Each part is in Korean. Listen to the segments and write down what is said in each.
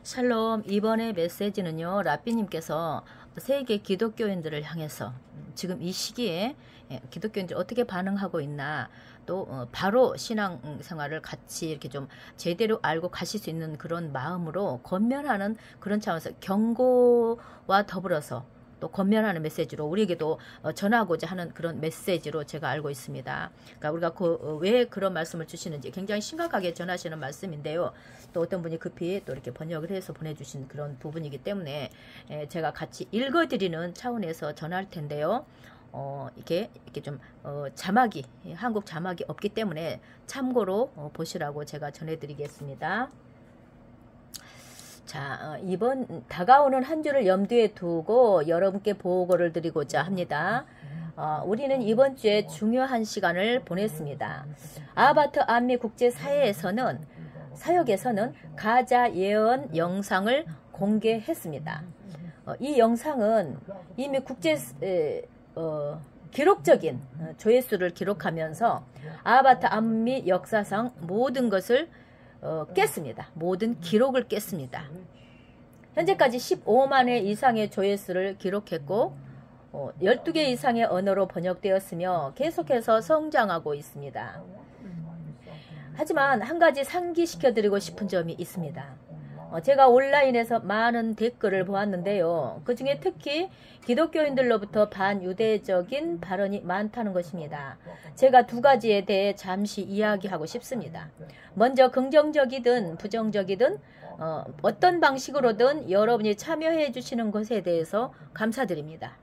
샬롬. 이번에 메시지는요, 라삐님께서 세계 기독교인들을 향해서 지금 이 시기에 기독교인들이 어떻게 반응하고 있나, 또 바로 신앙생활을 같이 이렇게 좀 제대로 알고 가실 수 있는 그런 마음으로 권면하는 그런 차원에서 경고와 더불어서 또 권면하는 메시지로 우리에게도 전하고자 하는 그런 메시지로 제가 알고 있습니다. 그러니까 우리가 왜 그런 말씀을 주시는지 굉장히 심각하게 전하시는 말씀인데요. 또 어떤 분이 급히 또 이렇게 번역을 해서 보내주신 그런 부분이기 때문에 제가 같이 읽어드리는 차원에서 전할 텐데요. 이렇게 좀 자막이, 한국 자막이 없기 때문에 참고로 보시라고 제가 전해드리겠습니다. 자, 이번 다가오는 한 주를 염두에 두고 여러분께 보고를 드리고자 합니다. 우리는 이번 주에 중요한 시간을 보냈습니다. 아바트 안미 국제사회에서는 사역에서는 가자 예언 영상을 공개했습니다. 이 영상은 이미 기록적인 조회수를 기록하면서 아바트 안미 역사상 모든 것을 깼습니다. 모든 기록을 깼습니다. 현재까지 15만 회 이상의 조회수를 기록했고 12개 이상의 언어로 번역되었으며 계속해서 성장하고 있습니다. 하지만 한 가지 상기시켜드리고 싶은 점이 있습니다. 제가 온라인에서 많은 댓글을 보았는데요. 그 중에 특히 기독교인들로부터 반유대적인 발언이 많다는 것입니다. 제가 두 가지에 대해 잠시 이야기하고 싶습니다. 먼저 긍정적이든 부정적이든 어떤 방식으로든 여러분이 참여해 주시는 것에 대해서 감사드립니다.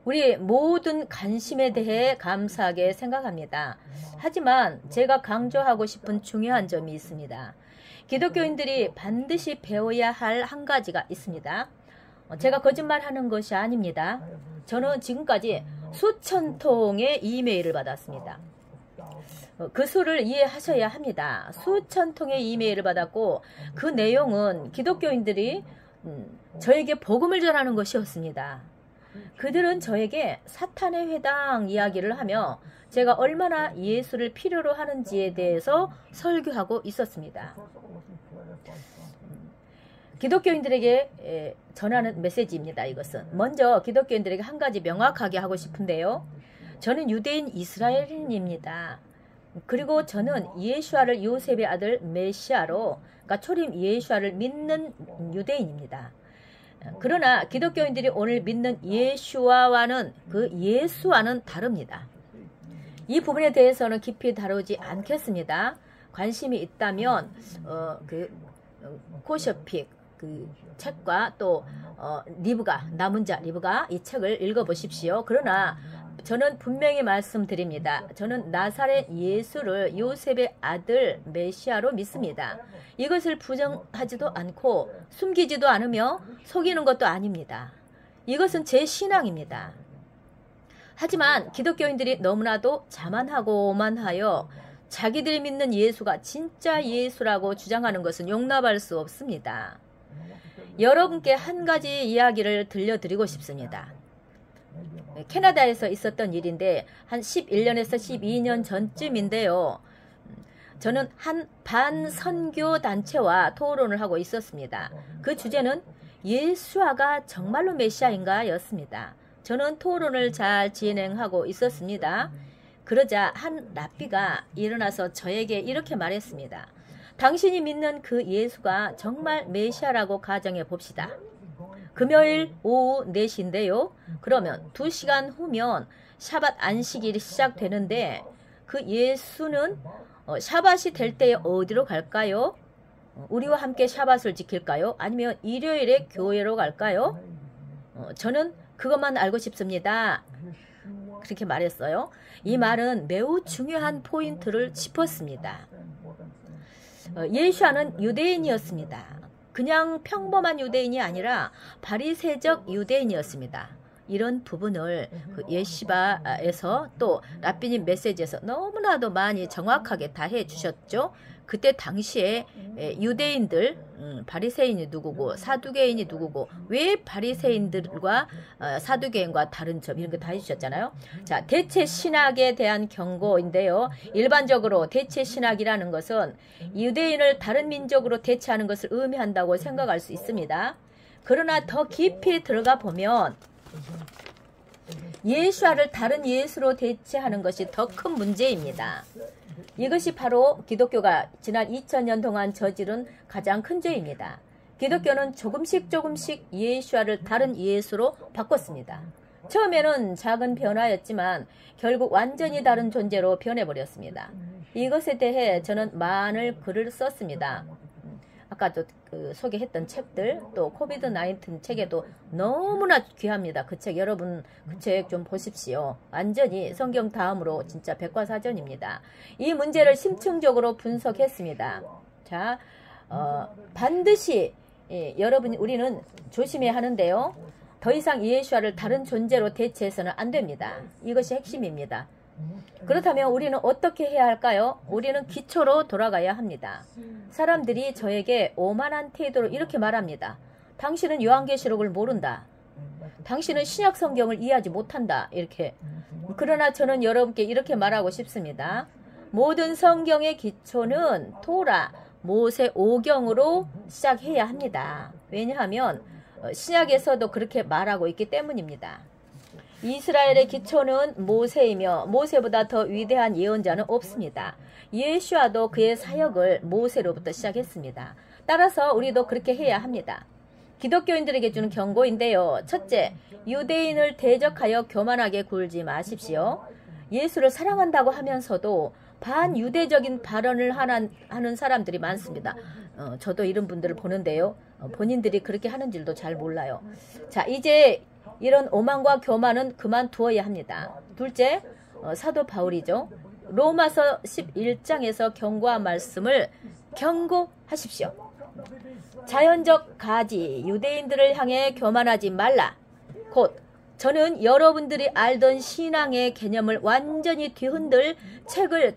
우리 모든 관심에 대해 감사하게 생각합니다. 하지만 제가 강조하고 싶은 중요한 점이 있습니다. 기독교인들이 반드시 배워야 할 한 가지가 있습니다. 제가 거짓말하는 것이 아닙니다. 저는 지금까지 수천 통의 이메일을 받았습니다. 그 수를 이해하셔야 합니다. 수천 통의 이메일을 받았고 그 내용은 기독교인들이 저에게 복음을 전하는 것이었습니다. 그들은 저에게 사탄의 회당 이야기를 하며 제가 얼마나 예수를 필요로 하는지에 대해서 설교하고 있었습니다. 기독교인들에게 전하는 메시지입니다. 이것은 먼저 기독교인들에게 한 가지 명확하게 하고 싶은데요. 저는 유대인 이스라엘인입니다. 그리고 저는 예수아를 요셉의 아들 메시아로, 그러니까 초림 예수아를 믿는 유대인입니다. 그러나 기독교인들이 오늘 믿는 예수와는 그 예수와는 다릅니다. 이 부분에 대해서는 깊이 다루지 않겠습니다. 관심이 있다면 코셔픽 그 책과 또 남은 자 리브가 이 책을 읽어보십시오. 그러나 저는 분명히 말씀드립니다. 저는 나사렛 예수를 요셉의 아들 메시아로 믿습니다. 이것을 부정하지도 않고 숨기지도 않으며 속이는 것도 아닙니다. 이것은 제 신앙입니다. 하지만 기독교인들이 너무나도 자만하고만 하여 자기들이 믿는 예수가 진짜 예수라고 주장하는 것은 용납할 수 없습니다. 여러분께 한 가지 이야기를 들려드리고 싶습니다. 캐나다에서 있었던 일인데 한 11년에서 12년 전쯤인데요. 저는 한 반선교 단체와 토론을 하고 있었습니다. 그 주제는 예수아가 정말로 메시아인가 였습니다. 저는 토론을 잘 진행하고 있었습니다. 그러자 한 랍비가 일어나서 저에게 이렇게 말했습니다. 당신이 믿는 그 예수가 정말 메시아라고 가정해 봅시다. 금요일 오후 4시인데요. 그러면 2시간 후면 샤밧 안식일이 시작되는데 그 예수는 샤밧이 될 때에 어디로 갈까요? 우리와 함께 샤밧을 지킬까요? 아니면 일요일에 교회로 갈까요? 저는 그것만 알고 싶습니다. 그렇게 말했어요. 이 말은 매우 중요한 포인트를 짚었습니다. 예수아는 유대인이었습니다. 그냥 평범한 유대인이 아니라 바리새적 유대인이었습니다. 이런 부분을 그 예시바에서 또 라삐님 메시지에서 너무나도 많이 정확하게 다 해주셨죠. 그때 당시에 유대인들, 바리새인이 누구고 사두개인이 누구고 왜 바리새인들과 사두개인과 다른 점 이런 거 다 해주셨잖아요. 자, 대체 신학에 대한 경고인데요. 일반적으로 대체 신학이라는 것은 유대인을 다른 민족으로 대체하는 것을 의미한다고 생각할 수 있습니다. 그러나 더 깊이 들어가 보면 예수와를 다른 예수로 대체하는 것이 더 큰 문제입니다. 이것이 바로 기독교가 지난 2000년 동안 저지른 가장 큰 죄입니다. 기독교는 조금씩 예수와를 다른 예수로 바꿨습니다. 처음에는 작은 변화였지만 결국 완전히 다른 존재로 변해버렸습니다. 이것에 대해 저는 많은 글을 썼습니다. 아까도 소개했던 책들, 또 코비드-19 책에도 너무나 귀합니다. 그 책 여러분 그 책 좀 보십시오. 완전히 성경 다음으로 진짜 백과사전입니다. 이 문제를 심층적으로 분석했습니다. 자, 반드시 여러분 우리는 조심해야 하는데요. 더 이상 예수와를 다른 존재로 대체해서는 안 됩니다. 이것이 핵심입니다. 그렇다면 우리는 어떻게 해야 할까요? 우리는 기초로 돌아가야 합니다. 사람들이 저에게 오만한 태도로 이렇게 말합니다. 당신은 요한계시록을 모른다. 당신은 신약 성경을 이해하지 못한다. 이렇게. 그러나 저는 여러분께 이렇게 말하고 싶습니다. 모든 성경의 기초는 토라, 모세 오경으로 시작해야 합니다. 왜냐하면 신약에서도 그렇게 말하고 있기 때문입니다. 이스라엘의 기초는 모세이며 모세보다 더 위대한 예언자는 없습니다. 예수와도 그의 사역을 모세로부터 시작했습니다. 따라서 우리도 그렇게 해야 합니다. 기독교인들에게 주는 경고인데요. 첫째, 유대인을 대적하여 교만하게 굴지 마십시오. 예수를 사랑한다고 하면서도 반유대적인 발언을 하는 사람들이 많습니다. 저도 이런 분들을 보는데요. 본인들이 그렇게 하는 줄도 잘 몰라요. 자, 이제 이런 오만과 교만은 그만두어야 합니다. 둘째, 사도 바울이죠. 로마서 11장에서 경고한 말씀을 경고하십시오. 자연적 가지, 유대인들을 향해 교만하지 말라. 곧 저는 여러분들이 알던 신앙의 개념을 완전히 뒤흔들 책을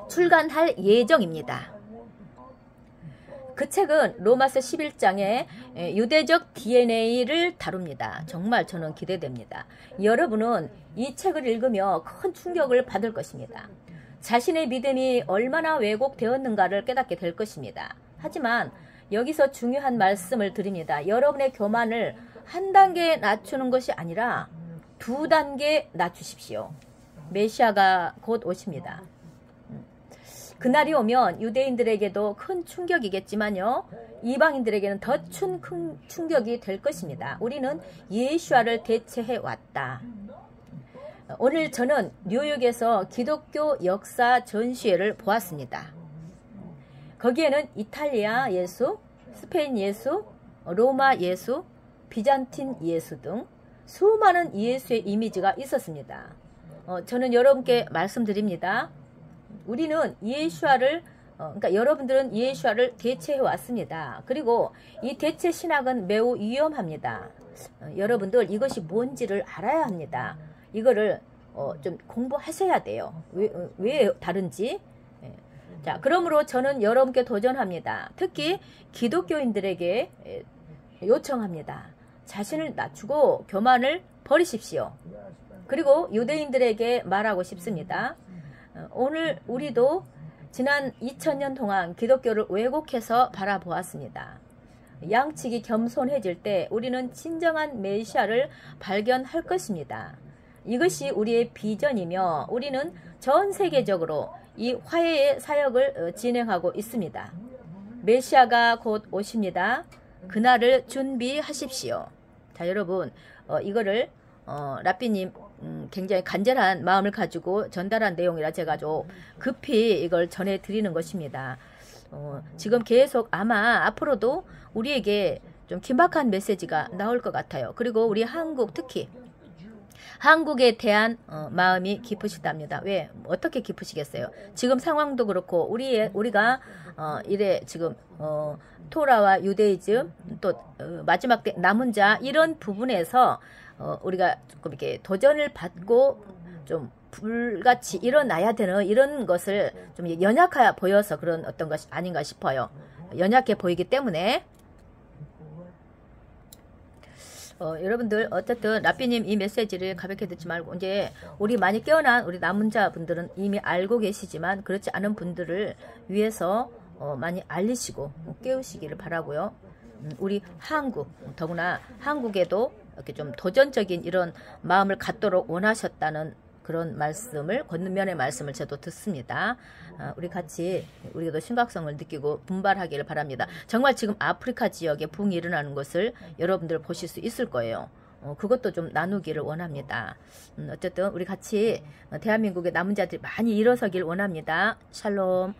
출간할 예정입니다. 그 책은 로마서 11장에 유대적 DNA를 다룹니다. 정말 저는 기대됩니다. 여러분은 이 책을 읽으며 큰 충격을 받을 것입니다. 자신의 믿음이 얼마나 왜곡되었는가를 깨닫게 될 것입니다. 하지만 여기서 중요한 말씀을 드립니다. 여러분의 교만을 한 단계 낮추는 것이 아니라 두 단계 낮추십시오. 메시아가 곧 오십니다. 그날이 오면 유대인들에게도 큰 충격이겠지만요. 이방인들에게는 더 큰 충격이 될 것입니다. 우리는 예수와를 대체해 왔다. 오늘 저는 뉴욕에서 기독교 역사 전시회를 보았습니다. 거기에는 이탈리아 예수, 스페인 예수, 로마 예수, 비잔틴 예수 등 수많은 예수의 이미지가 있었습니다. 저는 여러분께 말씀드립니다. 우리는 예수와를 그러니까 여러분들은 예수와를 대체해 왔습니다. 그리고 이 대체 신학은 매우 위험합니다. 여러분들 이것이 뭔지를 알아야 합니다. 이거를 좀 공부하셔야 돼요. 왜 다른지. 자, 그러므로 저는 여러분께 도전합니다. 특히 기독교인들에게 요청합니다. 자신을 낮추고 교만을 버리십시오. 그리고 유대인들에게 말하고 싶습니다. 오늘 우리도 지난 2000년 동안 기독교를 왜곡해서 바라보았습니다. 양측이 겸손해질 때 우리는 진정한 메시아를 발견할 것입니다. 이것이 우리의 비전이며 우리는 전 세계적으로 이 화해의 사역을 진행하고 있습니다. 메시아가 곧 오십니다. 그날을 준비하십시오. 자, 여러분 이거를 라삐님 굉장히 간절한 마음을 가지고 전달한 내용이라 제가 좀 급히 이걸 전해드리는 것입니다. 지금 계속 아마 앞으로도 우리에게 좀 긴박한 메시지가 나올 것 같아요. 그리고 우리 한국 특히 한국에 대한 마음이 깊으시답니다. 왜? 어떻게 깊으시겠어요? 지금 상황도 그렇고 우리가 이래 지금 토라와 유대이즘 또 마지막 때 남은 자 이런 부분에서 우리가 조금 이렇게 도전을 받고 좀 불같이 일어나야 되는 이런 것을 좀 연약해 보여서 그런 어떤 것이 아닌가 싶어요. 연약해 보이기 때문에 여러분들 어쨌든 라삐님 이 메시지를 가볍게 듣지 말고 이제 우리 많이 깨어난 우리 남자 분들은 이미 알고 계시지만 그렇지 않은 분들을 위해서 많이 알리시고 깨우시기를 바라고요. 우리 한국 더구나 한국에도 이렇게 좀 도전적인 이런 마음을 갖도록 원하셨다는 그런 말씀을 권면의 말씀을 저도 듣습니다. 우리 같이 우리도 심각성을 느끼고 분발하기를 바랍니다. 정말 지금 아프리카 지역에 붕이 일어나는 것을 여러분들 보실 수 있을 거예요. 그것도 좀 나누기를 원합니다. 어쨌든 우리 같이 대한민국의 남은 자들이 많이 일어서길 원합니다. 샬롬.